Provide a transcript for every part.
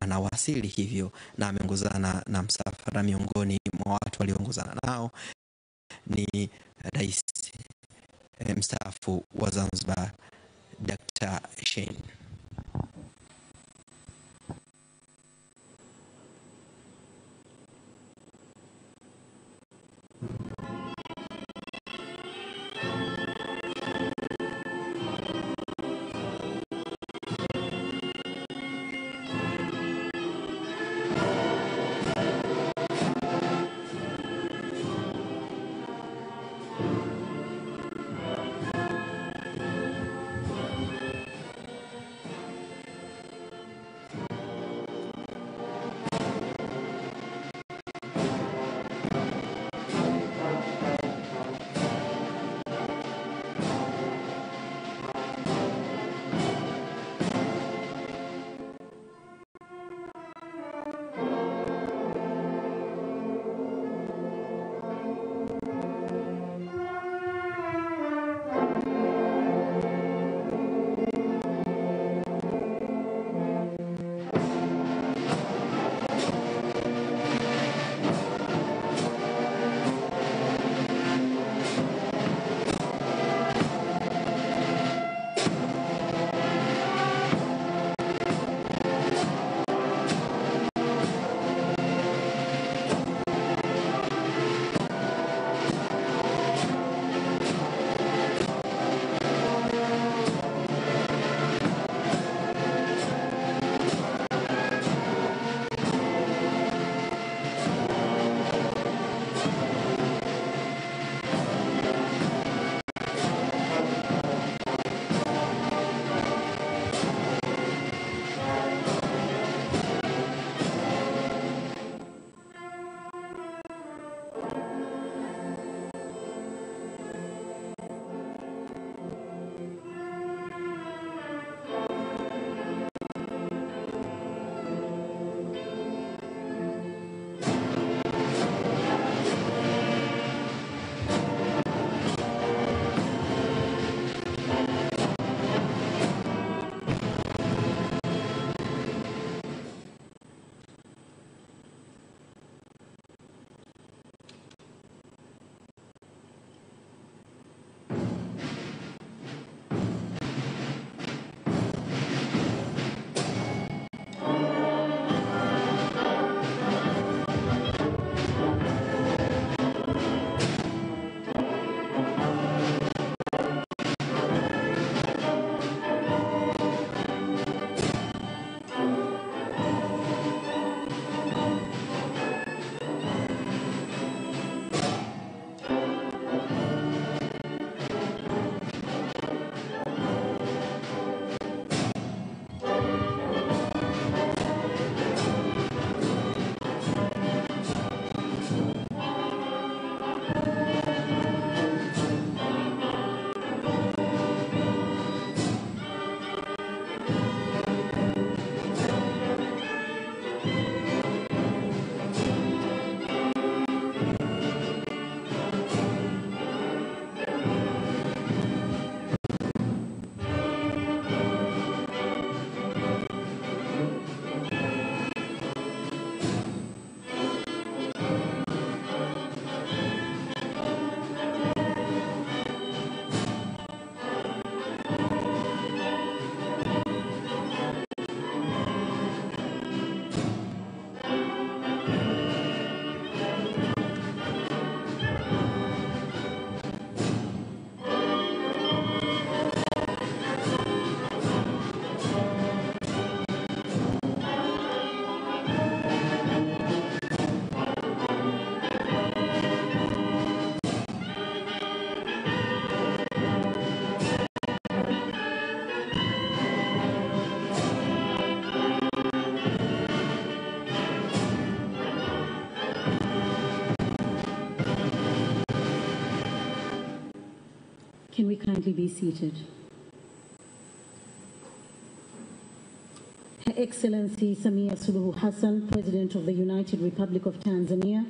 anawasili hivyo, na ameongozana na msafara. Miongoni mwa watu walioongozana nao ni Rais mstaafu wa Zanzibar Dr. Shein. Can we kindly be seated? Her Excellency Samia Suluhu Hassan, President of the United Republic of Tanzania,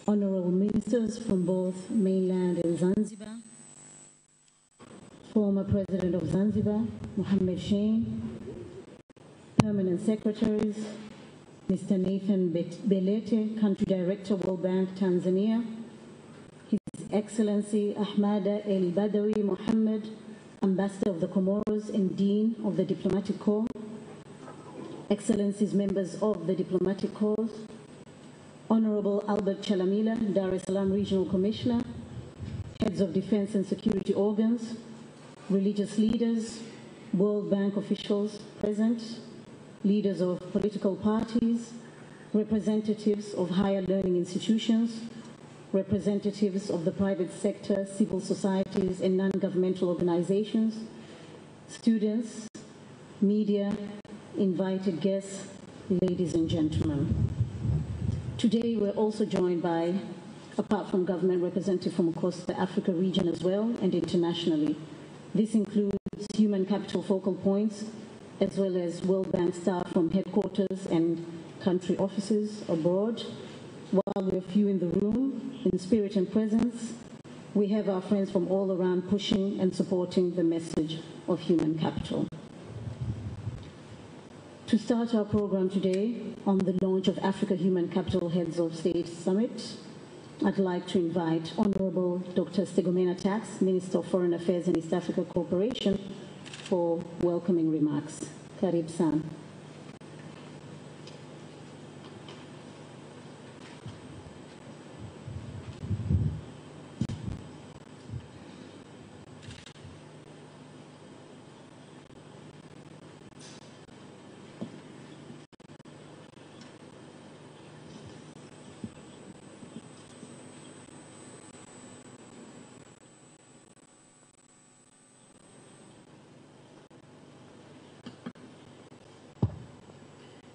honorable ministers from both mainland and Zanzibar, former President of Zanzibar, Mohammed Shein, Permanent Secretaries, Mr. Nathan Belete, Country Director, World Bank, Tanzania, His Excellency Ahmada El Badawi Mohammed, Ambassador of the Comoros and Dean of the Diplomatic Corps, Excellencies, members of the Diplomatic Corps, Honorable Albert Chalamila, Dar es Salaam Regional Commissioner, heads of defense and security organs, religious leaders, World Bank officials present, leaders of political parties, representatives of higher learning institutions, representatives of the private sector, civil societies, and non-governmental organizations, students, media, invited guests, ladies and gentlemen. Today, we're also joined by, apart from government representatives from across the Africa region as well and internationally. This includes human capital focal points, as well as World Bank staff from headquarters and country offices abroad. While we're few in the room, in spirit and presence, we have our friends from all around pushing and supporting the message of human capital. To start our program today on the launch of Africa Human Capital Heads of State Summit, I'd like to invite Honorable Dr. Stegomena Tax, Minister of Foreign Affairs and East Africa Cooperation, for welcoming remarks. Karibu sana.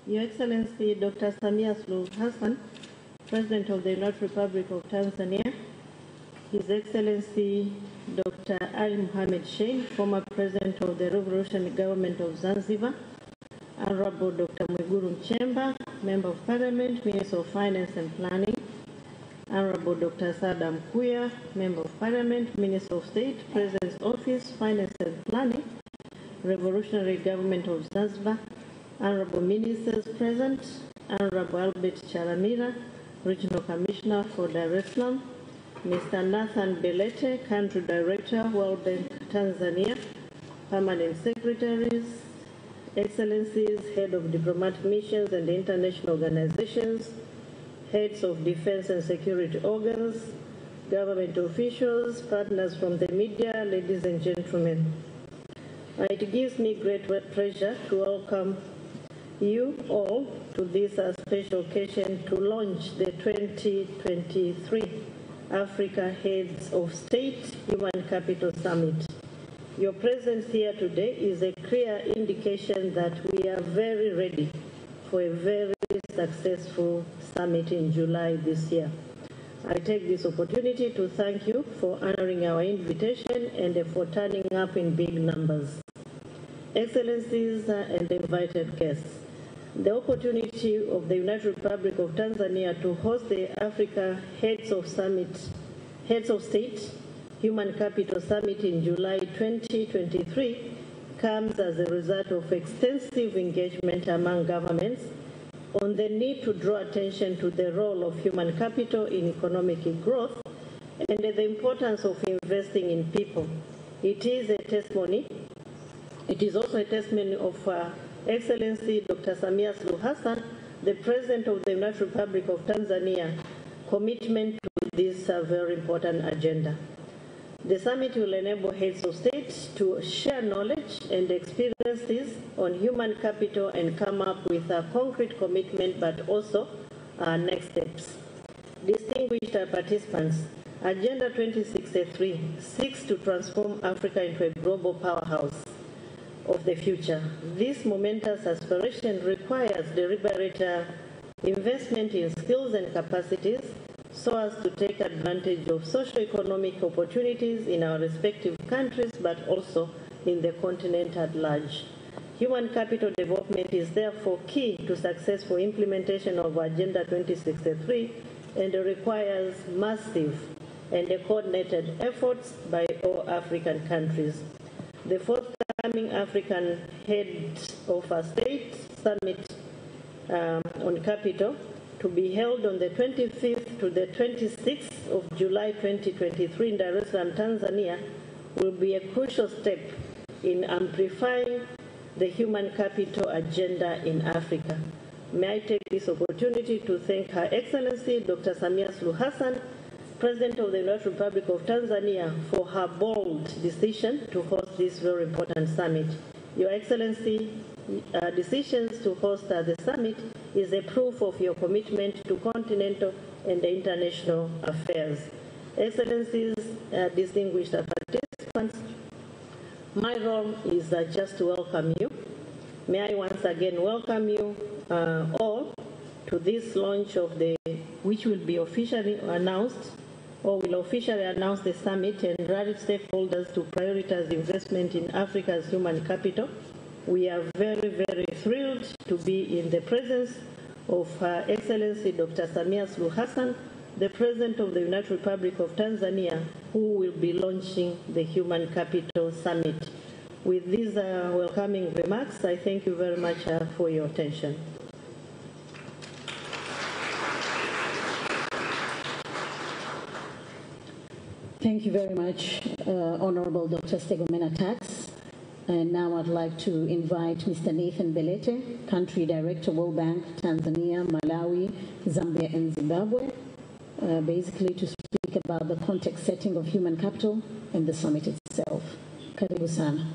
Your Excellency Dr. Samia Suluhu Hassan, President of the United Republic of Tanzania, His Excellency Dr. Ali Mohamed Shein, former President of the Revolutionary Government of Zanzibar, Honorable Dr. Mwigulu Nchemba, Member of Parliament, Minister of Finance and Planning, Honorable Dr. Salaam, Member of Parliament, Minister of State, President's Office, Finance and Planning, Revolutionary Government of Zanzibar, Honorable Ministers present, Honorable Albert Chalamila, Regional Commissioner for Dar es Salaam, Mr. Nathan Belete, Country Director, World Bank Tanzania, Permanent Secretaries, Excellencies, Head of Diplomatic Missions and International Organizations, Heads of Defense and Security Organs, Government Officials, partners from the media, ladies and gentlemen. It gives me great pleasure to welcome you all to this special occasion to launch the 2023 Africa Heads of State Human Capital Summit. Your presence here today is a clear indication that we are very ready for a very successful summit in July this year. I take this opportunity to thank you for honoring our invitation and for turning up in big numbers. Excellencies and invited guests, the opportunity of the United Republic of Tanzania to host the Africa Heads of State Human Capital Summit in July 2023 comes as a result of extensive engagement among governments on the need to draw attention to the role of human capital in economic growth and the importance of investing in people. It is also a testimony of Excellency Dr. Samia Suluhu Hassan, the President of the United Republic of Tanzania, commitment to this very important agenda. The summit will enable heads of state to share knowledge and experiences on human capital and come up with a concrete commitment, but also next steps. Distinguished participants, Agenda 2063 seeks to transform Africa into a global powerhouse of the future. This momentous aspiration requires deliberate investment in skills and capacities so as to take advantage of socio-economic opportunities in our respective countries, but also in the continent at large. Human capital development is therefore key to successful implementation of Agenda 2063 and requires massive and coordinated efforts by all African countries. The forthcoming African Head of State Summit on Capital, to be held on the 25th to the 26th of July 2023 in Dar es Salaam, Tanzania, will be a crucial step in amplifying the human capital agenda in Africa. May I take this opportunity to thank Her Excellency Dr. Samia Suluhu Hassan, President of the United Republic of Tanzania, for her bold decision to host this very important summit. Your Excellency, decisions to host the summit is a proof of your commitment to continental and international affairs. Excellencies, distinguished participants, my role is just to welcome you. May I once again welcome you all to this launch of which will be officially announced, or will officially announce the summit and rally stakeholders to prioritize investment in Africa's human capital. We are very, very thrilled to be in the presence of Her Excellency Dr. Samia Suluhu Hassan, the President of the United Republic of Tanzania, who will be launching the Human Capital Summit. With these welcoming remarks, I thank you very much for your attention. Thank you very much, Honorable Dr. Stegomena Tax. And now I'd like to invite Mr. Nathan Belete, Country Director, World Bank, Tanzania, Malawi, Zambia, and Zimbabwe, basically to speak about the context setting of human capital and the summit itself. Karibu sana.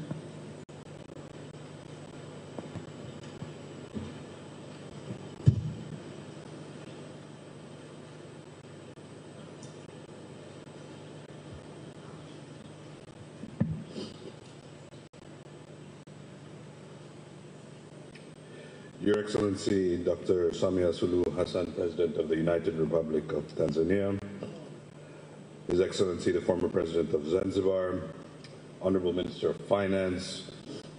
Your Excellency, Dr. Samia Suluhu Hassan, President of the United Republic of Tanzania, His Excellency, the former President of Zanzibar, Honorable Minister of Finance,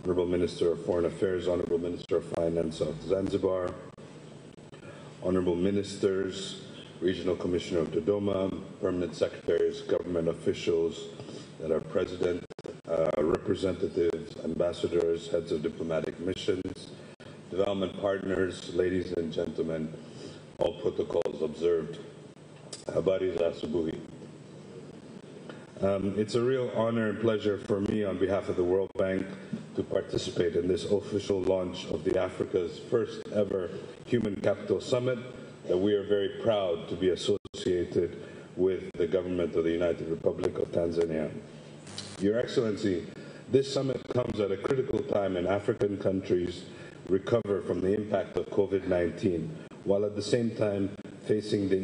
Honorable Minister of Foreign Affairs, Honorable Minister of Finance of Zanzibar, Honorable Ministers, Regional Commissioner of Dodoma, Permanent Secretaries, government officials that are present, representatives, ambassadors, heads of diplomatic missions, development partners, ladies and gentlemen, all protocols observed. Habari za asubuhi. It's a real honor and pleasure for me on behalf of the World Bank to participate in this official launch of the Africa's first ever Human Capital Summit that we are very proud to be associated with the government of the United Republic of Tanzania. Your Excellency, this summit comes at a critical time in African countries recover from the impact of COVID-19, while at the same time facing the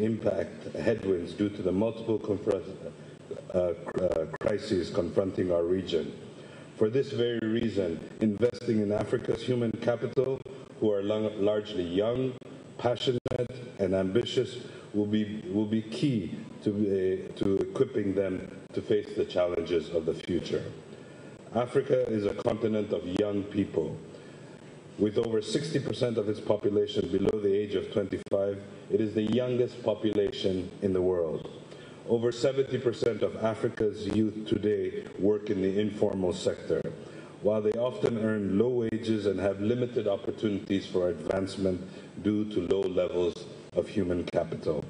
headwinds due to the multiple crises confronting our region. For this very reason, investing in Africa's human capital, who are largely young, passionate, and ambitious, will be key to equipping them to face the challenges of the future. Africa is a continent of young people. With over 60% of its population below the age of 25, it is the youngest population in the world. Over 70% of Africa's youth today work in the informal sector, while they often earn low wages and have limited opportunities for advancement due to low levels of human capital.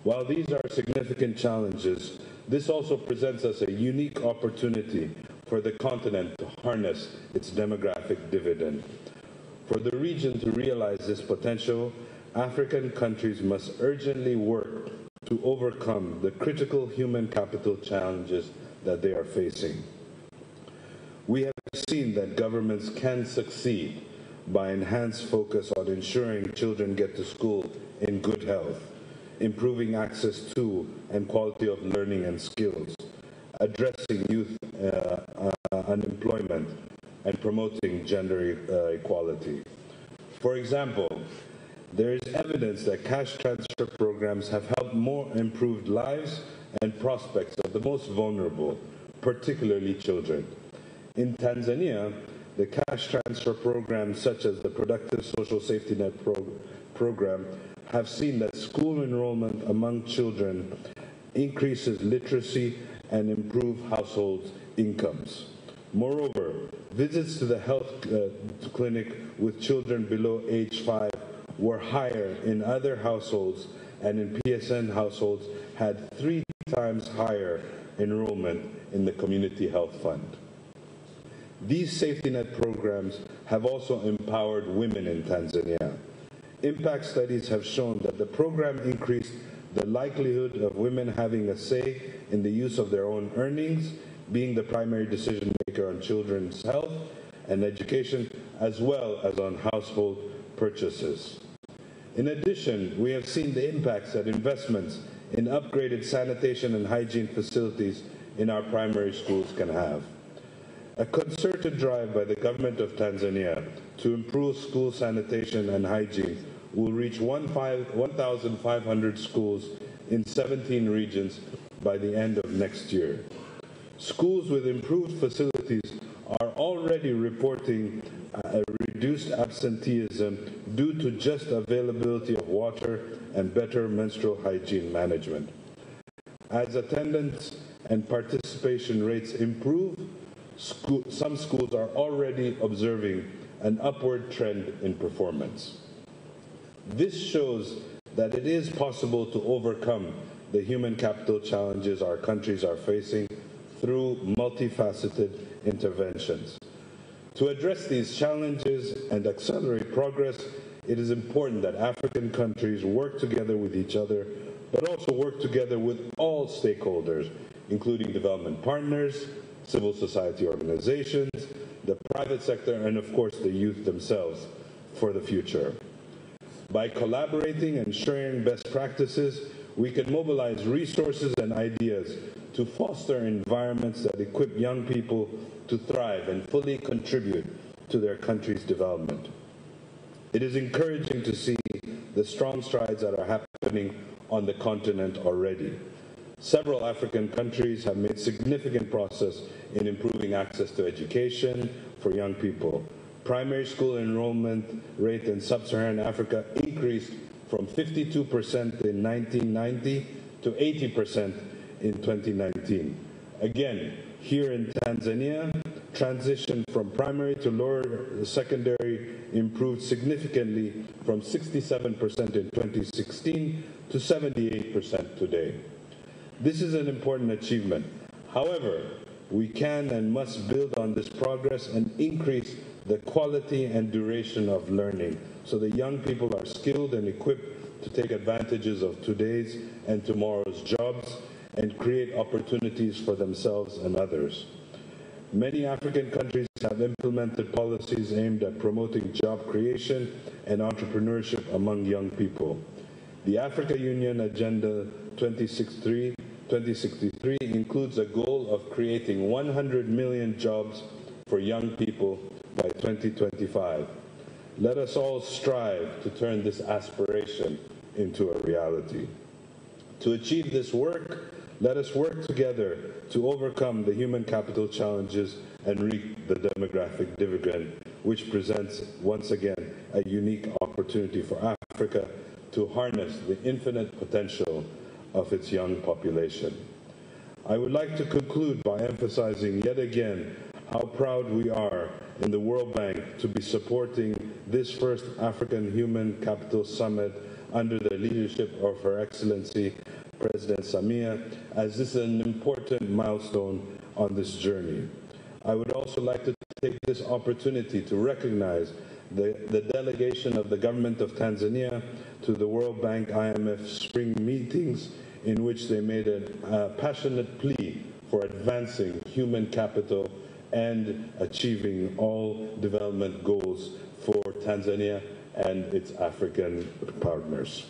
While these are significant challenges, this also presents us a unique opportunity for the continent to harness its demographic dividend. For the region to realize this potential, African countries must urgently work to overcome the critical human capital challenges that they are facing. We have seen that governments can succeed by enhanced focus on ensuring children get to school in good health, improving access to and quality of learning and skills, addressing youth unemployment, and promoting gender equality. For example, there is evidence that cash transfer programs have helped more improved lives and prospects of the most vulnerable, particularly children. In Tanzania, the cash transfer programs such as the Productive Social Safety Net program have seen that school enrollment among children increases literacy and improve households' incomes. Moreover, Visits to the health clinic with children below age 5 were higher in other households, and in PSN households had 3 times higher enrollment in the Community Health Fund. These safety net programs have also empowered women in Tanzania. Impact studies have shown that the program increased the likelihood of women having a say in the use of their own earnings, being the primary decision maker on children's health and education, as well as on household purchases. In addition, we have seen the impacts that investments in upgraded sanitation and hygiene facilities in our primary schools can have. A concerted drive by the government of Tanzania to improve school sanitation and hygiene will reach 1,500 schools in 17 regions by the end of next year. Schools with improved facilities are already reporting a reduced absenteeism due to just availability of water and better menstrual hygiene management. As attendance and participation rates improve, some schools are already observing an upward trend in performance. This shows that it is possible to overcome the human capital challenges our countries are facing through multifaceted interventions. To address these challenges and accelerate progress, it is important that African countries work together with each other, but also work together with all stakeholders, including development partners, civil society organizations, the private sector, and of course the youth themselves for the future. By collaborating and sharing best practices, we can mobilize resources and ideas to foster environments that equip young people to thrive and fully contribute to their country's development. It is encouraging to see the strong strides that are happening on the continent already. Several African countries have made significant progress in improving access to education for young people. Primary school enrollment rate in sub-Saharan Africa increased from 52% in 1990 to 80% in 2019. Again, here in Tanzania, transition from primary to lower secondary improved significantly from 67% in 2016 to 78% today. This is an important achievement. However, we can and must build on this progress and increase the quality and duration of learning so that young people are skilled and equipped to take advantages of today's and tomorrow's jobs and create opportunities for themselves and others. Many African countries have implemented policies aimed at promoting job creation and entrepreneurship among young people. The Africa Union Agenda 2063 includes a goal of creating 100 million jobs for young people by 2025. Let us all strive to turn this aspiration into a reality. To achieve this work, let us work together to overcome the human capital challenges and reap the demographic dividend, which presents, once again, a unique opportunity for Africa to harness the infinite potential of its young population. I would like to conclude by emphasizing yet again how proud we are in the World Bank to be supporting this first African Human Capital Summit under the leadership of Her Excellency President Samia, as this is an important milestone on this journey. I would also like to take this opportunity to recognize the delegation of the government of Tanzania to the World Bank IMF spring meetings, in which they made a passionate plea for advancing human capital and achieving all development goals for Tanzania and its African partners.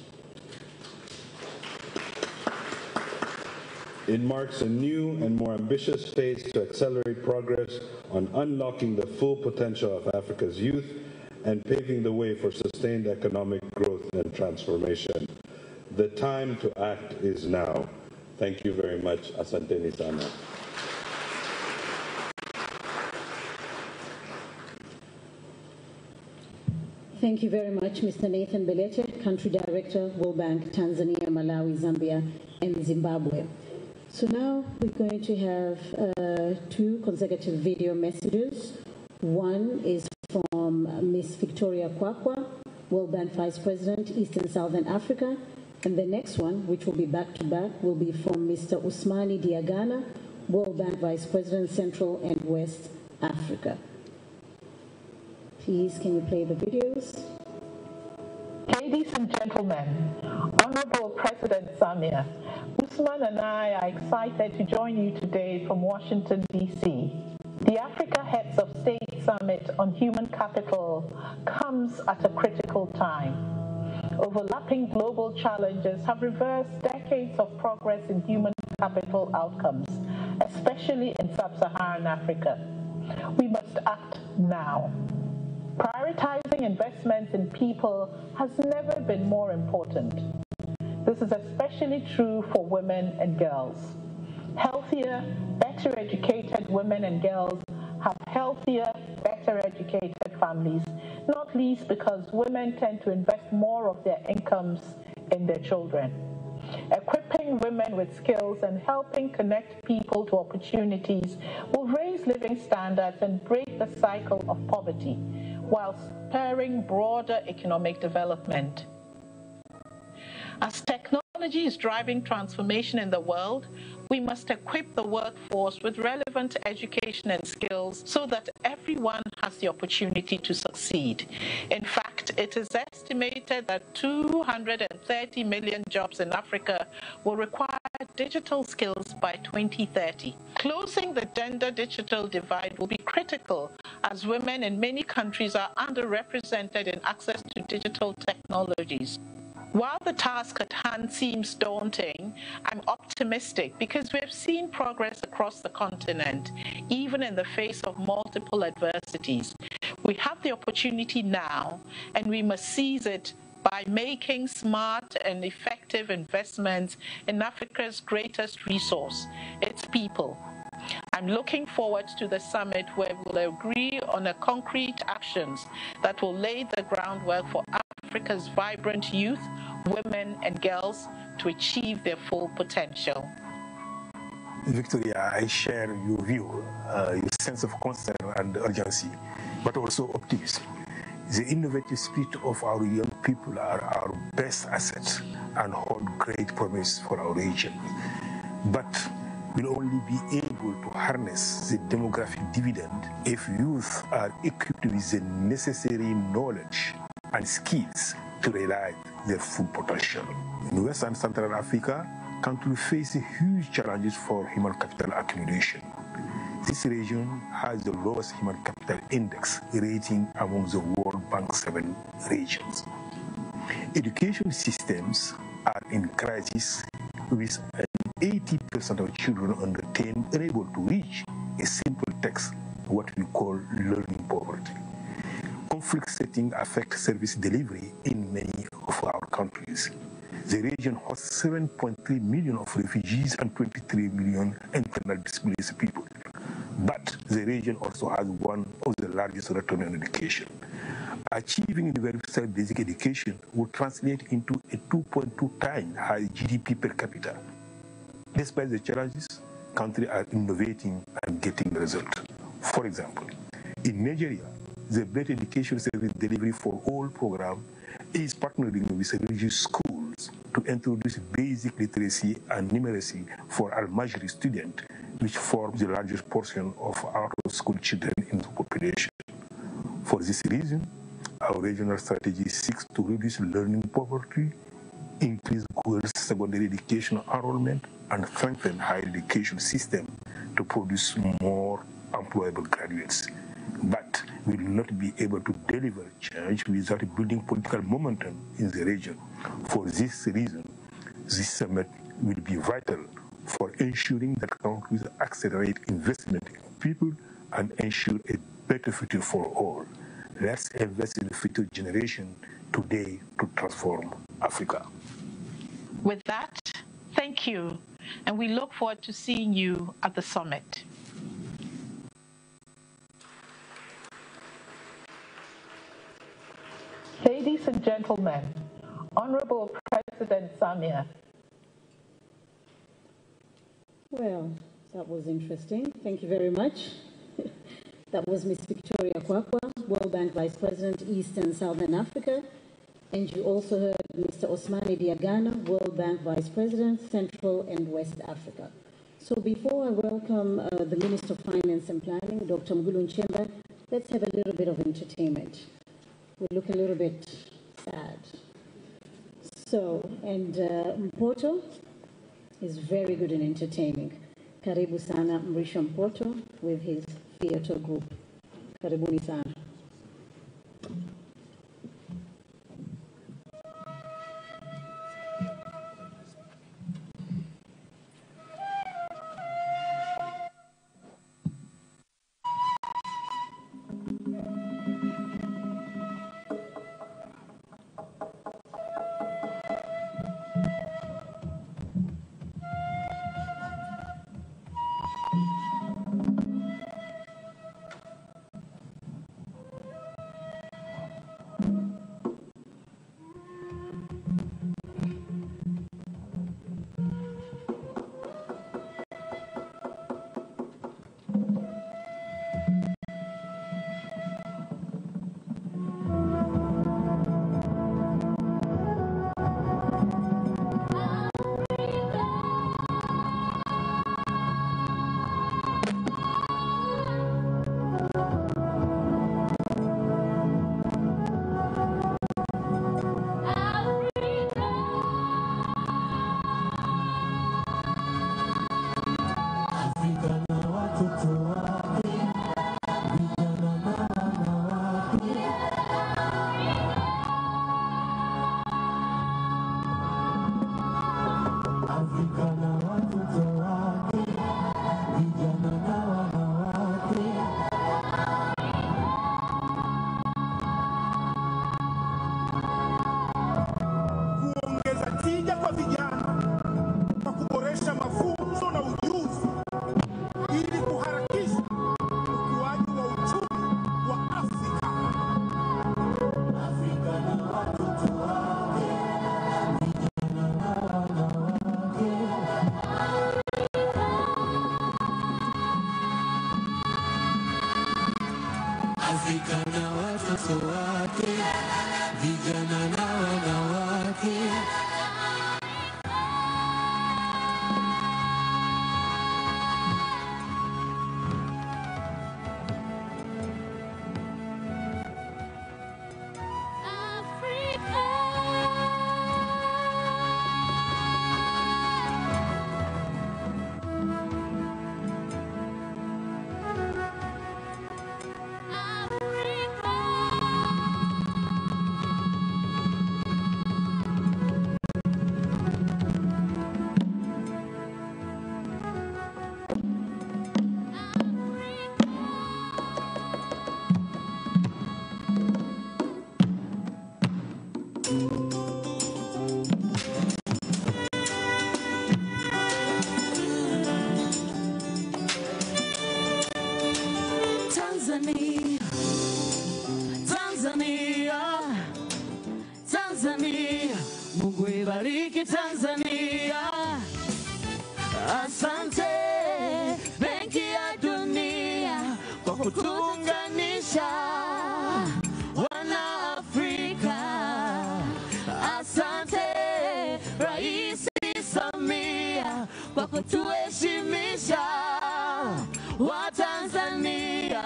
It marks a new and more ambitious phase to accelerate progress on unlocking the full potential of Africa's youth and paving the way for sustained economic growth and transformation. The time to act is now. Thank you very much. Asanteni sana. Thank you very much, Mr. Nathan Belete, Country Director, World Bank, Tanzania, Malawi, Zambia, and Zimbabwe. So now we're going to have two consecutive video messages One is from Ms. Victoria Kwakwa, World Bank Vice President, Eastern Southern Africa. And the next one, which will be back-to-back, will be from Mr. Usmani Diagana, World Bank Vice President, Central and West Africa. Please, can you play the videos? Ladies and gentlemen, Honorable President Samia, Usman and I are excited to join you today from Washington, D.C. The Africa Heads of State Summit on Human Capital comes at a critical time. Overlapping global challenges have reversed decades of progress in human capital outcomes, especially in sub-Saharan Africa. We must act now. Prioritizing investments in people has never been more important. This is especially true for women and girls. Healthier, better educated women and girls have healthier, better educated families, not least because women tend to invest more of their incomes in their children. Equipping women with skills and helping connect people to opportunities will raise living standards and break the cycle of poverty, while spurring broader economic development. As technology is driving transformation in the world, we must equip the workforce with relevant education and skills so that everyone has the opportunity to succeed. In fact, it is estimated that 230 million jobs in Africa will require digital skills by 2030. Closing the gender-digital divide will be critical, as women in many countries are underrepresented in access to digital technologies. While the task at hand seems daunting, I'm optimistic because we have seen progress across the continent, even in the face of multiple adversities. We have the opportunity now, and we must seize it by making smart and effective investments in Africa's greatest resource, its people. I'm looking forward to the summit where we'll agree on concrete actions that will lay the groundwork for Africa's vibrant youth, women and girls to achieve their full potential. Victoria, I share your view, your sense of concern and urgency, but also optimism. The innovative spirit of our young people are our best assets and hold great promise for our region. But we'll only be able to harness the demographic dividend if youth are equipped with the necessary knowledge and skills to realize their full potential. In West and Central Africa, countries face huge challenges for human capital accumulation. This region has the lowest human capital index rating among the World Bank's 7 regions. Education systems are in crisis, with 80% of children under 10 unable to reach a simple text, what we call learning poverty. Conflict setting affects service delivery in many of our countries. The region hosts 7.3 million of refugees and 23 million internally displaced people. But the region also has one of the largest return on education. Achieving universal basic education would translate into a 2.2 times high GDP per capita. Despite the challenges, countries are innovating and getting the result. For example, in Nigeria, the Better Education Service Delivery for All program is partnering with religious schools to introduce basic literacy and numeracy for Almajiri students, which form the largest portion of out-of-school children in the population. For this reason, our regional strategy seeks to reduce learning poverty, increase girls' secondary education enrollment, and strengthen higher education system to produce more employable graduates. But we will not be able to deliver change without building political momentum in the region. For this reason, this summit will be vital for ensuring that countries accelerate investment in people and ensure a better future for all. Let's invest in the future generation today to transform Africa. With that, thank you, and we look forward to seeing you at the summit. Ladies and gentlemen, Honorable President Samia. Well, that was interesting. Thank you very much. That was Ms. Victoria Kwakwa, World Bank Vice President, East and Southern Africa. And you also heard Mr. Osmani Diagana, World Bank Vice President, Central and West Africa. So before I welcome the Minister of Finance and Planning, Dr. Mgulu Nchemba, let's have a little bit of entertainment. We look a little bit sad. So, and Mpoto is very good in entertaining. Karibu sana Mrisho Mpoto with his theater group. Karibuni sana. Tanzania, Mungu ibariki Tanzania. Asante Benki ya Dunia kwa kutuunganisha wana Afrika. Asante Rais Samia kwa kutuheshimisha wa Tanzania.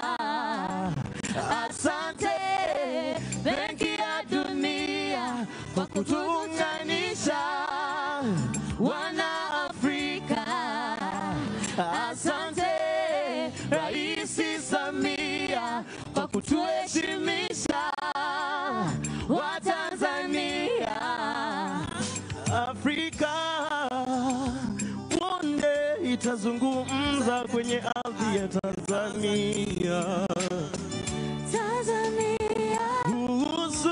Asante Benki ya Dunia kwa kutuunganisha wana Afrika. Asante Rais Samia kwa kutuheshimisha wa Tanzania. Afrika punde itazungumza kwenye ardhi ya Tanzania. Kuhusu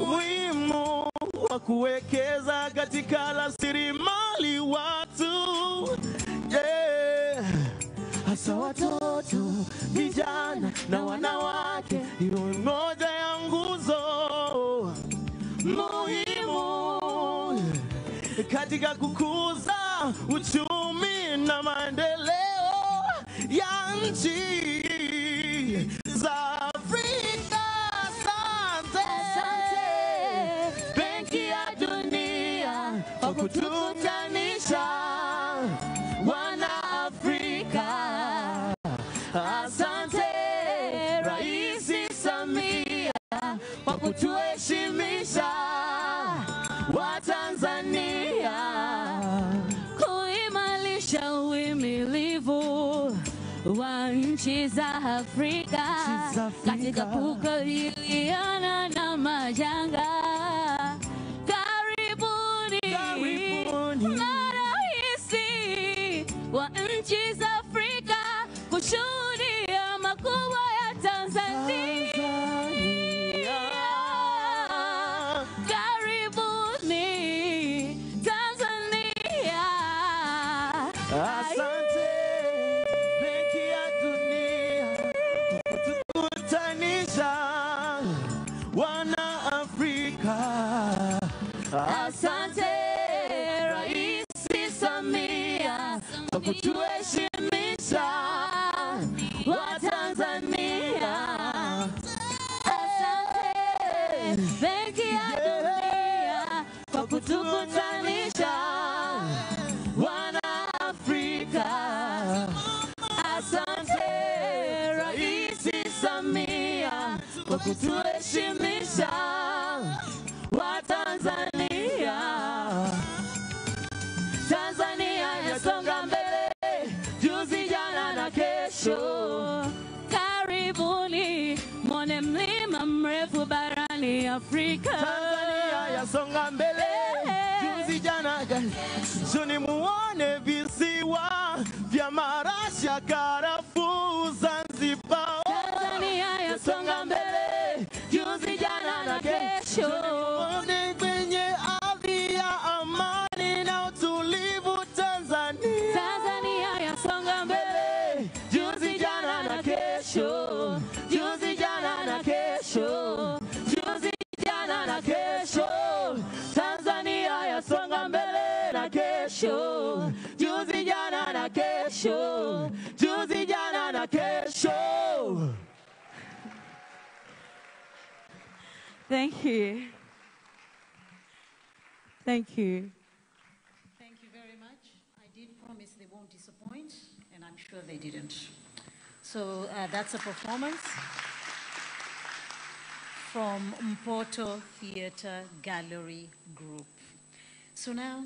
umuhimu wa kuwekeza katika rasilimali watu, hasa watoto, vijana na wanawake. Hiyo moja ya nguzo muhimu katika kukuza uchumi na maendeleo ya nchi. kutukutanisha wana Afrika. Asante Rais Samia kwa kutuheshimisha Watanzania, kuimarisha uhimilivu wa nchi za Afrika katika kukabiliana na majanga. Karibuni marais wa nchi za Afrika kushuhudia makubwa ya Tanzania. Karibuni Tanzania. Asante Benki ya Dunia kutukutanisha wana Afrika. Asante Rais Samia kwa kutuheshimisha Watanzania. Asante Benki ya Dunia kwa kutukutanisha wana Afrika. Asante Rais Samia kwa kutuheshimisha Watanzania. Tanzania yasonga mbele, juzi, jana na kesho. Karibuni mwone mlima mrefu barani Afrika. Tanzania yasonga mbele, juzi, jana kesho. Ni muone visiwa vya marashi ya karafuu Zanzibar. Tanzania yasonga mbele, juzi, jana na kesho. Muone kwenye ardhi ya amani na utulivu Tanzania. Tanzania yasonga mbele, juzi, jana na kesho. Juzi, jana na kesho. Juzi, jana na kesho. Tanzania yasonga mbele na kesho. Juzi, jana na kesho. Juzi, jana na kesho. Thank you. Thank you. Thank you very much. I did promise they won't disappoint, and I'm sure they didn't. So that's a performance from Mpoto Theatre Gallery Group. So now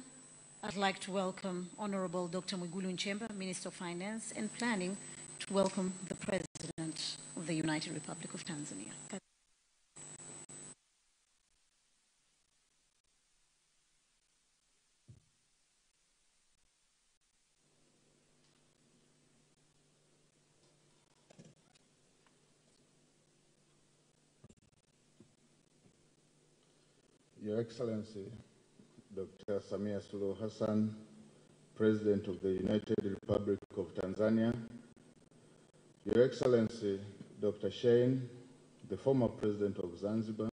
I'd like to welcome Honorable Dr. Mwigulu Nchemba, Minister of Finance and Planning, to welcome the President of the United Republic of Tanzania. Your Excellency, Dr. Samia Suluhu Hassan, President of the United Republic of Tanzania, Your Excellency, Dr. Shein, the former President of Zanzibar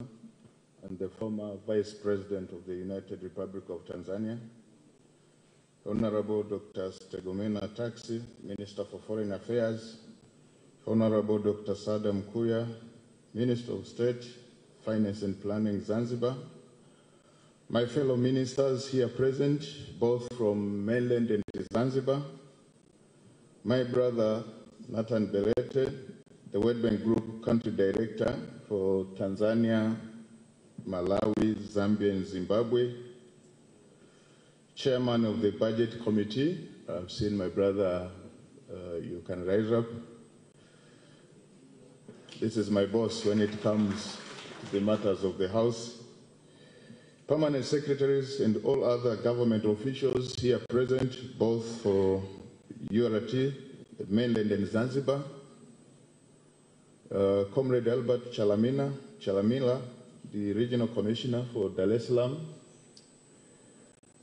and the former Vice President of the United Republic of Tanzania, Honorable Dr. Stegomena Taxi, Minister for Foreign Affairs, Honorable Dr. Sada Mkuya, Minister of State, Finance and Planning, Zanzibar, my fellow ministers here present, both from mainland and Zanzibar, my brother Nathan Belete, the World Bank Group Country Director for Tanzania, Malawi, Zambia, and Zimbabwe, Chairman of the Budget Committee. I've seen my brother, you can rise up. This is my boss when it comes to the matters of the House. Permanent secretaries and all other government officials here present, both for URT, mainland and Zanzibar. Comrade Albert Chalamila, the Regional Commissioner for Dar es Salaam.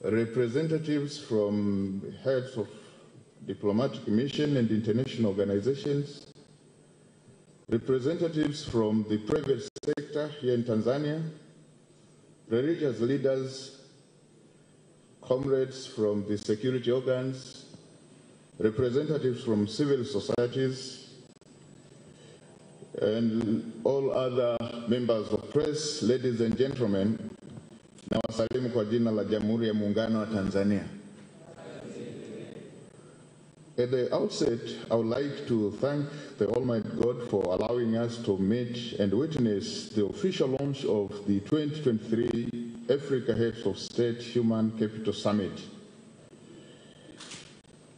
Representatives from heads of diplomatic mission and international organizations. Representatives from the private sector here in Tanzania. Religious leaders, comrades from the security organs, representatives from civil societies, and all other members of press, ladies and gentlemen, Nawasalimu kwa jina la Jamhuri ya Muungano wa Tanzania. At the outset, I would like to thank the Almighty God for allowing us to meet and witness the official launch of the 2023 Africa Heads of State Human Capital Summit.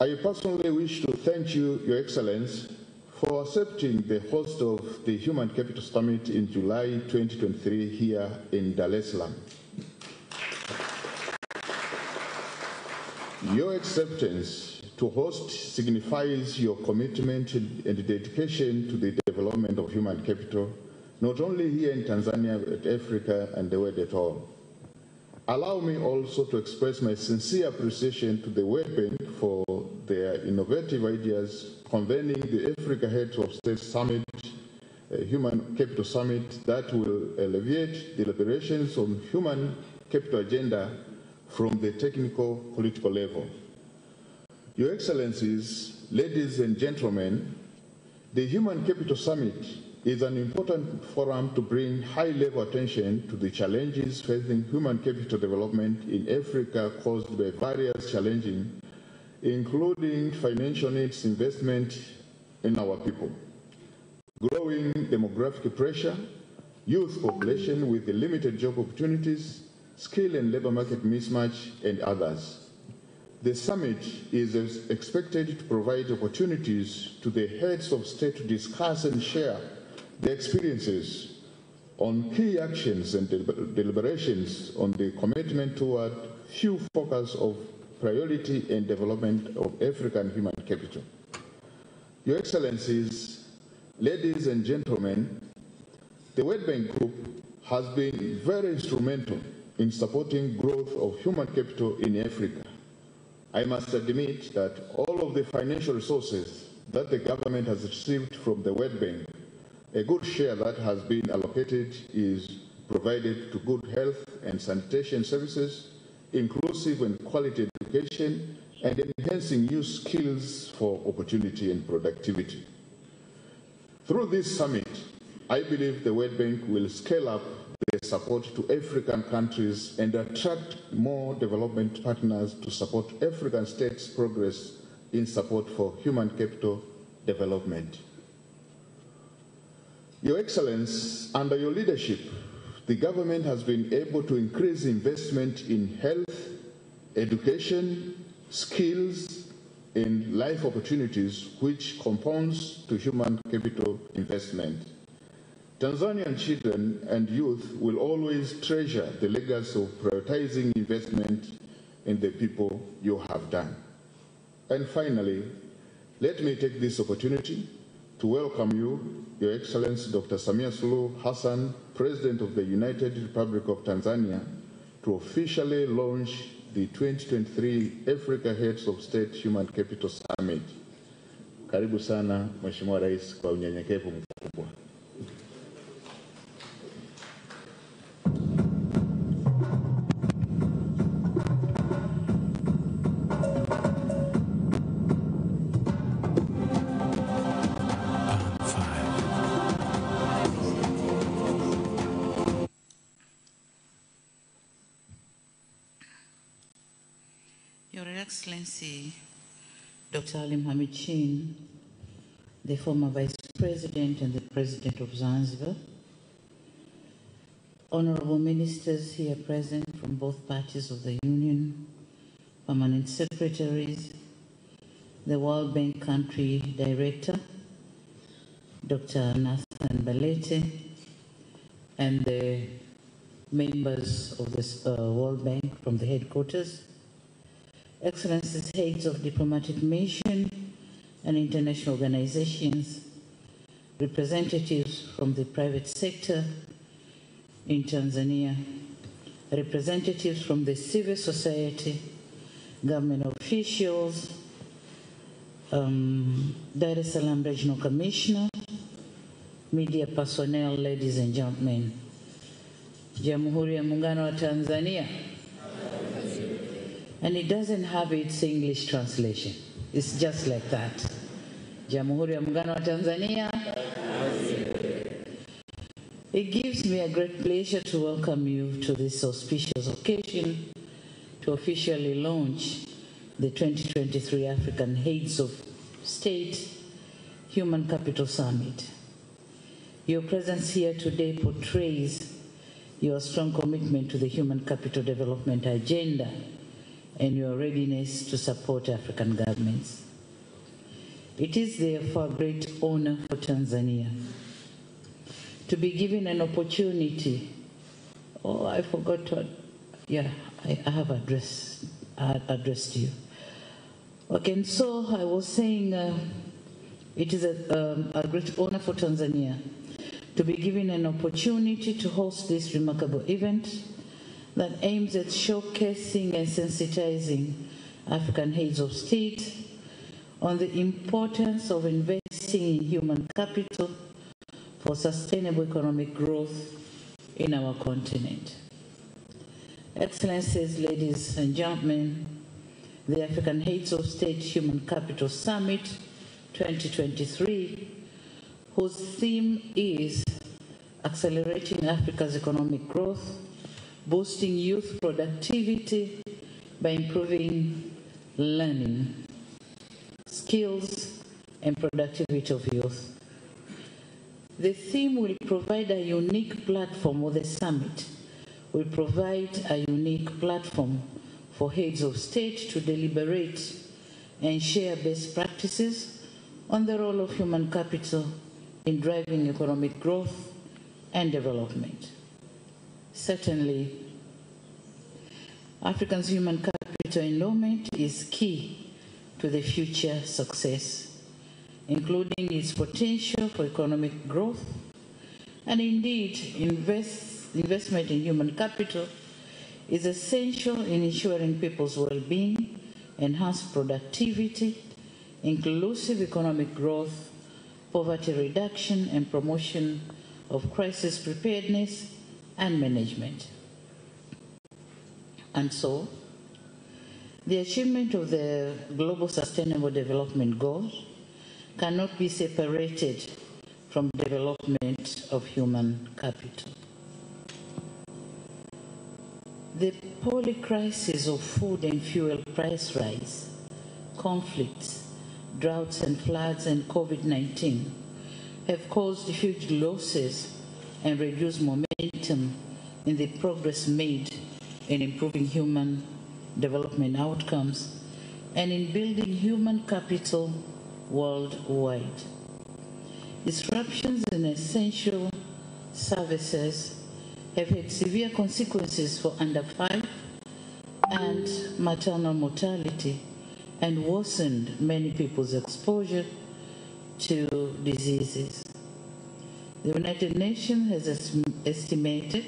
I personally wish to thank you, Your Excellency, for accepting the host of the Human Capital Summit in July 2023 here in Dar es Salaam. Your acceptance to host signifies your commitment and dedication to the development of human capital, not only here in Tanzania, but Africa and the world at all. Allow me also to express my sincere appreciation to the World Bank for their innovative ideas convening the Africa Heads of State Summit, Human Capital Summit, that will alleviate deliberations on human capital agenda from the technical political level. Your Excellencies, ladies and gentlemen, the Human Capital Summit is an important forum to bring high-level attention to the challenges facing human capital development in Africa caused by various challenges, including financial needs, investment in our people, growing demographic pressure, youth population with limited job opportunities, skill and labor market mismatch, and others. The summit is expected to provide opportunities to the heads of state to discuss and share their experiences on key actions and deliberations on the commitment toward few focus of priority and development of African human capital. Your Excellencies, ladies and gentlemen, the World Bank Group has been very instrumental in supporting growth of human capital in Africa. I must admit that all of the financial resources that the government has received from the World Bank, a good share that has been allocated is provided to good health and sanitation services, inclusive and quality education, and enhancing new skills for opportunity and productivity. Through this summit, I believe the World Bank will scale up their support to African countries and attract more development partners to support African states' progress in support for human capital development. Your Excellency, under your leadership, the government has been able to increase investment in health, education, skills, and life opportunities, which compounds to human capital investment. Tanzanian children and youth will always treasure the legacy of prioritizing investment in the people you have done. And finally, let me take this opportunity to welcome you, Your Excellency Dr. Samia Suluhu Hassan, President of the United Republic of Tanzania, to officially launch the 2023 Africa Heads of State Human Capital Summit. Karibu sana, Mheshimiwa Rais, kwa unyenyekevu mkubwa. Your Excellency, Dr. Ali Mohamed Shein, the former Vice President and the President of Zanzibar, honorable ministers here present from both parties of the Union, permanent secretaries, the World Bank Country Director, Dr. Nathan Balete, and the members of the World Bank from the headquarters, Excellencies, heads of diplomatic mission and international organizations, representatives from the private sector in Tanzania, representatives from the civil society, government officials, Dar es Salaam Regional Commissioner, media personnel, ladies and gentlemen. Jamhuri ya Muungano wa Tanzania. And it doesn't have its English translation. It's just like that. Jamhuri ya Muungano wa Tanzania. It gives me a great pleasure to welcome you to this auspicious occasion to officially launch the 2023 African Heads of State Human Capital Summit. Your presence here today portrays your strong commitment to the human capital development agenda and your readiness to support African governments. It is therefore a great honor for Tanzania to be given an opportunity. Oh, I forgot to, I have addressed you. Okay, and so I was saying it is a great honor for Tanzania to be given an opportunity to host this remarkable event that aims at showcasing and sensitizing African heads of state on the importance of investing in human capital for sustainable economic growth in our continent. Excellencies, ladies and gentlemen, the African Heads of State Human Capital Summit 2023, whose theme is Accelerating Africa's Economic Growth, Boosting Youth Productivity by Improving Learning, Skills, and Productivity of Youth. The theme will provide a unique platform, or the summit will provide a unique platform for heads of state to deliberate and share best practices on the role of human capital in driving economic growth and development. Certainly, Africa's human capital endowment is key to the future success, including its potential for economic growth, and indeed, investment in human capital is essential in ensuring people's well-being, enhanced productivity, inclusive economic growth, poverty reduction, and promotion of crisis preparedness and management. And so, the achievement of the Global Sustainable Development Goals cannot be separated from development of human capital. The polycrisis of food and fuel price rise, conflicts, droughts and floods, and COVID-19 have caused huge losses and reduced momentum in the progress made in improving human development outcomes and in building human capital worldwide. Disruptions in essential services have had severe consequences for under 5 and maternal mortality and worsened many people's exposure to diseases. The United Nations has estimated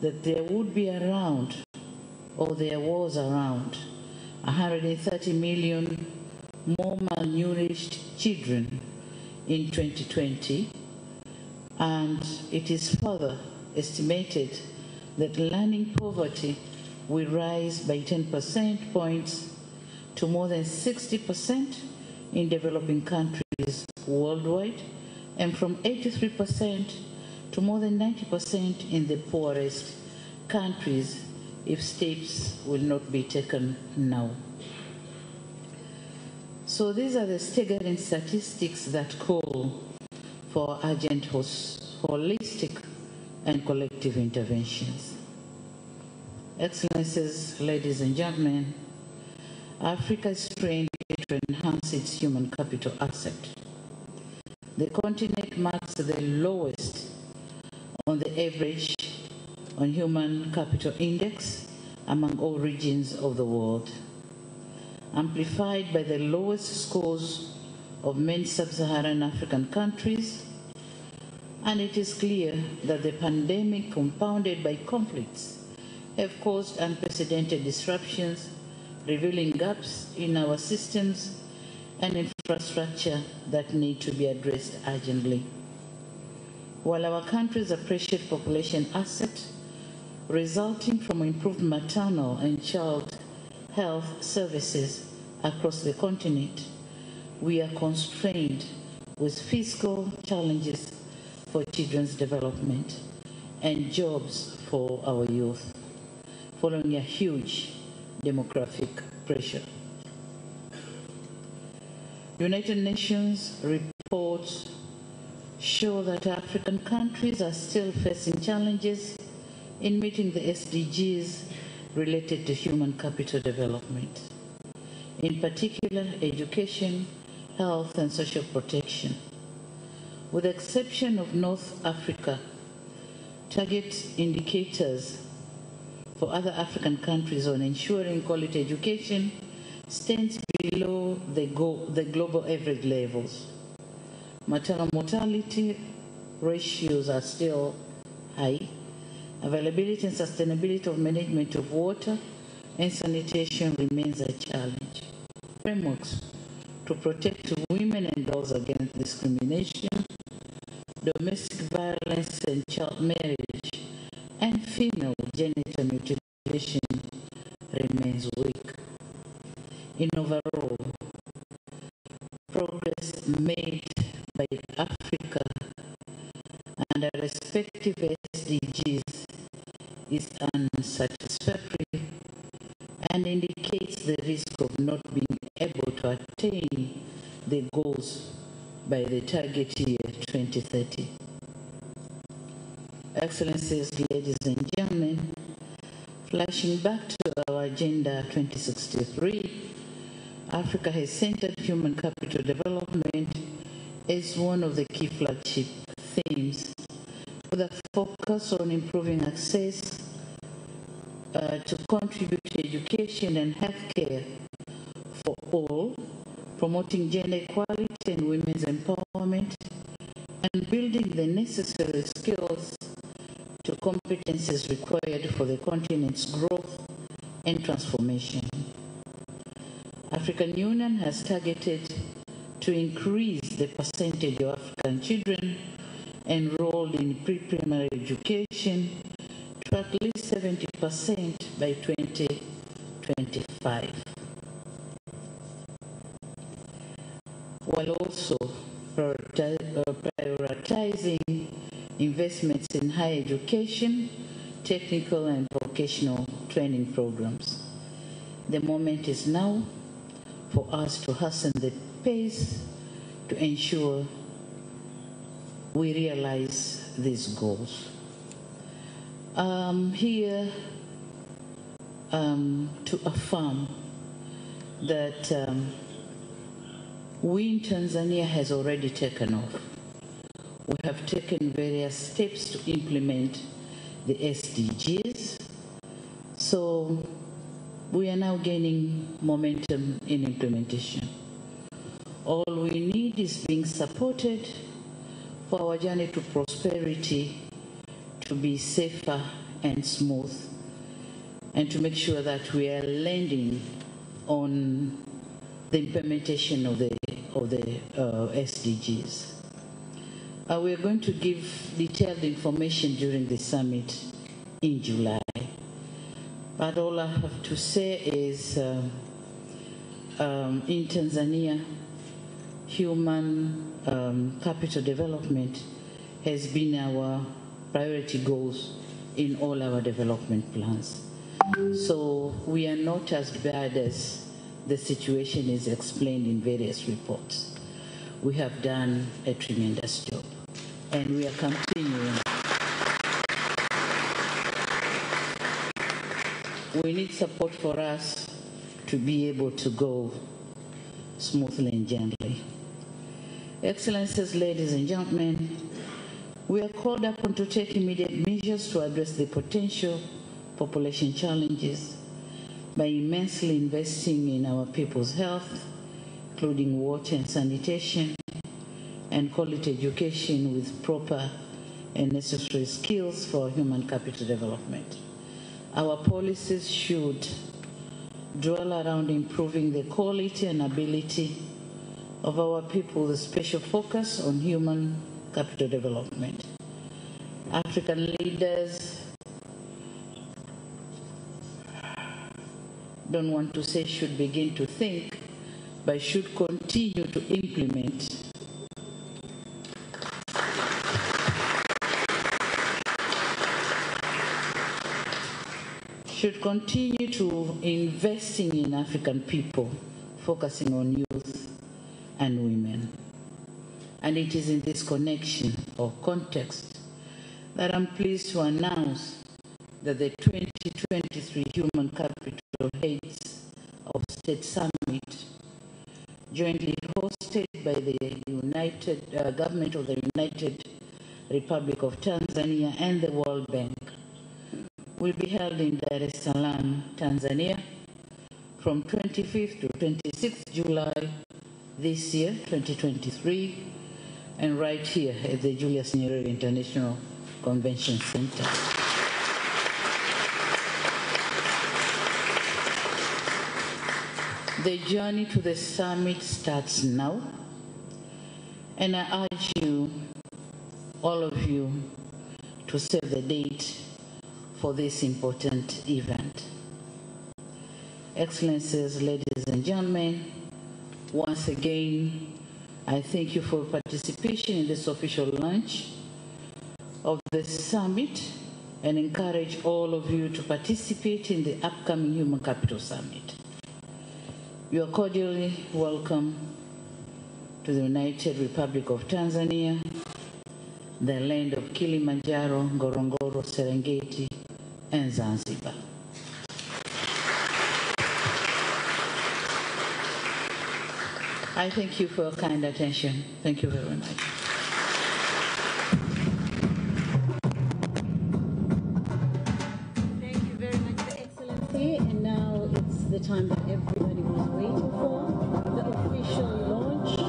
that there would be around, or there was around, 130 million more malnourished children in 2020, and it is further estimated that learning poverty will rise by 10 percentage points to more than 60% in developing countries worldwide, and from 83% to more than 90% in the poorest countries if steps will not be taken now. So these are the staggering statistics that call for urgent, holistic, and collective interventions. Excellencies, ladies and gentlemen, Africa is trained to enhance its human capital asset. The continent marks the lowest on the average on human capital index among all regions of the world, amplified by the lowest scores of many sub-Saharan African countries, and it is clear that the pandemic, compounded by conflicts, have caused unprecedented disruptions, revealing gaps in our systems and infrastructure that need to be addressed urgently. While our countries appreciate population asset resulting from improved maternal and child health services across the continent, we are constrained with fiscal challenges for children's development and jobs for our youth, following a huge demographic pressure. United Nations reports show that African countries are still facing challenges in meeting the SDGs related to human capital development, in particular education, health, and social protection. With the exception of North Africa, target indicators for other African countries on ensuring quality education stands below the global average levels. Maternal mortality ratios are still high. Availability and sustainability of management of water and sanitation remains a challenge. Frameworks to protect women and girls against discrimination, domestic violence and child marriage, and female genital mutilation remains weak. In overall, progress made by Africa under respective SDGs is unsatisfactory and indicates the risk of not being able to attain the goals by the target year 2030. Excellencies, ladies and gentlemen, flashing back to our Agenda 2063, Africa has centered human capital development as one of the key flagship themes, with a focus on improving access to contribute to education and healthcare for all, promoting gender equality and women's empowerment, and building the necessary skills to competencies required for the continent's growth and transformation. African Union has targeted to increase the percentage of African children enrolled in pre-primary education to at least 70% by 2025, while also prioritizing investments in higher education, technical and vocational training programs. The moment is now for us to hasten the pace to ensure we realize these goals. Here to affirm that we in Tanzania has already taken off. We have taken various steps to implement the SDGs. So we are now gaining momentum in implementation. All we need is being supported for our journey to prosperity to be safer and smooth, and to make sure that we are landing on the implementation of the SDGs. We are going to give detailed information during the summit in July. But all I have to say is in Tanzania, human capital development has been our priority goals in all our development plans. So we are not as bad as the situation is explained in various reports. We have done a tremendous job, and we are continuing. We need support for us to be able to go smoothly and gently. Excellencies, ladies and gentlemen, we are called upon to take immediate measures to address the potential population challenges by immensely investing in our people's health, including water and sanitation, and quality education with proper and necessary skills for human capital development. Our policies should dwell around improving the quality and ability of our people with a special focus on human capital development. African leaders don't want to say should begin to think, but should continue to implement should continue to investing in African people, focusing on youth and women. And it is in this connection or context that I'm pleased to announce that the 2023 Human Capital Heads of State Summit, jointly hosted by the government of the United Republic of Tanzania and the World Bank, will be held in Dar es Salaam, Tanzania, from 25th to 26th July this year, 2023, and right here at the Julius Nyerere International Convention Center. The journey to the summit starts now, and I urge you, all of you, to save the date for this important event. Excellencies, ladies and gentlemen, once again, I thank you for participation in this official launch of the summit and encourage all of you to participate in the upcoming Human Capital Summit. You are cordially welcome to the United Republic of Tanzania, the land of Kilimanjaro, Ngorongoro, Serengeti, and Zanzibar. I thank you for your kind attention. Thank you very much. Thank you very much, Your Excellency. And now it's the time that everybody was waiting for, the official launch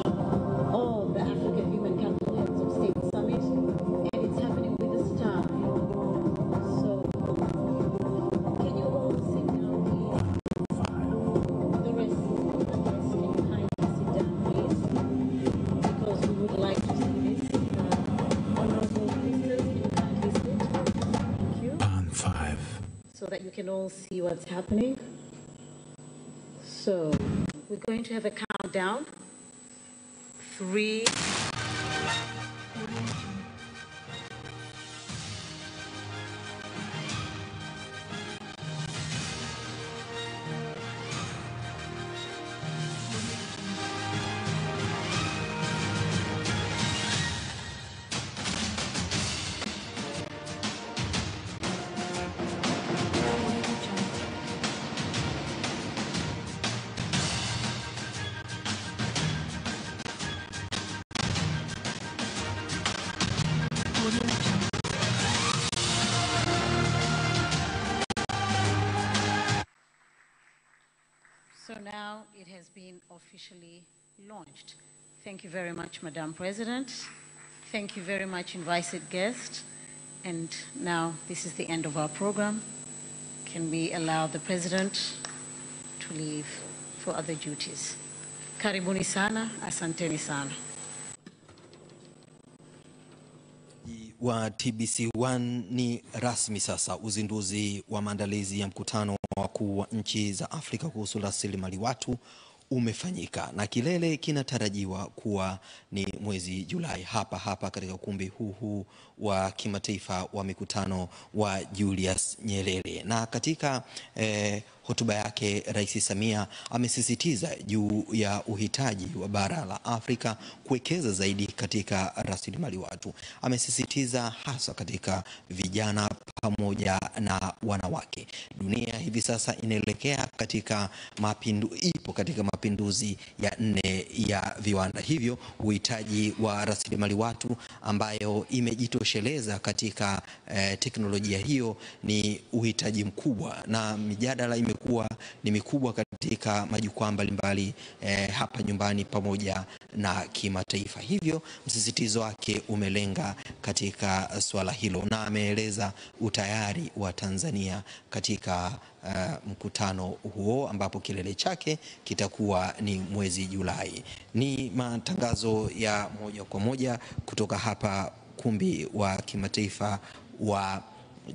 of the African Human Capital Heads of State Summit, and it's happening with a star. So, can you all sit down, please? The rest of the guests can kindly sit down, please, because we would like to see this. Honorable Ministers, can you kindly sit? Thank you. And 5. So that you can all see what's happening. So, we're going to have a countdown. 3. So now it has been officially launched. Thank you very much, Madam President. Thank you very much, invited guest. And now this is the end of our program. Can we allow the President to leave for other duties? Karibuni sana, asanteni sana. Wa TBC1 ni rasmi sasa. Uzinduzi wa maandalizi ya mkutano wa wakuu wa nchi za Afrika kuhusu rasilimali watu umefanyika na kilele kinatarajiwa kuwa ni mwezi Julai hapa katika ukumbi huu wa kimataifa wa mikutano wa Julius Nyerere. Na katika hotuba yake Rais Samia amesisitiza juu ya uhitaji wa bara la Afrika kuwekeza zaidi katika rasilimali watu. Amesisitiza hasa katika vijana pamoja na wanawake. Dunia hivi sasa inaelekea katika mapinduzi ya 4 ya viwanda. Hivyo uhitaji wa rasilimali watu ambayo imejitosheleza katika teknolojia hiyo ni uhitaji mkubwa, na mijadala imekuwa ni mikubwa katika majukwaa mbalimbali hapa nyumbani pamoja na kimataifa. Hivyo msisitizo wake umelenga katika swala hilo, na ameeleza utayari wa Tanzania katika mkutano huo ambapo kilele chake kitakuwa ni mwezi Julai. Ni matangazo ya moja kwa moja kutoka hapa kumbi wa kimataifa wa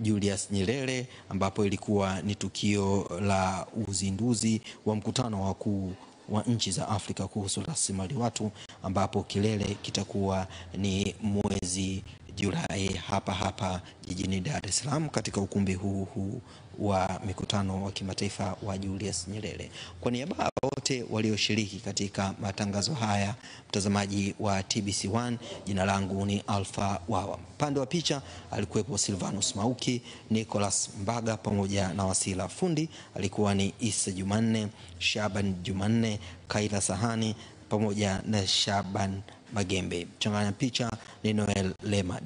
Julius Nyerere, ambapo ilikuwa ni tukio la uzinduzi wa mkutano wa wakuu wa nchi za Afrika kuhusu rasilimali watu, ambapo kilele kitakuwa ni mwezi Julai hapa jijini Dar es Salaam katika ukumbi huu wa mikutano wa kimataifa wa Julius Nyerere. Kwa niaba wote walioshiriki katika matangazo haya, mtazamaji wa TBC1, jina langu ni Alpha Wawa. Pande wa picha alikuwepo Silvanus Mauki, Nicholas Mbaga pamoja na Wasila. Fundi alikuwa ni Isa Jumanne, Shaban Jumanne, Kaila Sahani pamoja na Shaban Magembe. Changanya picha ni Noel Lema.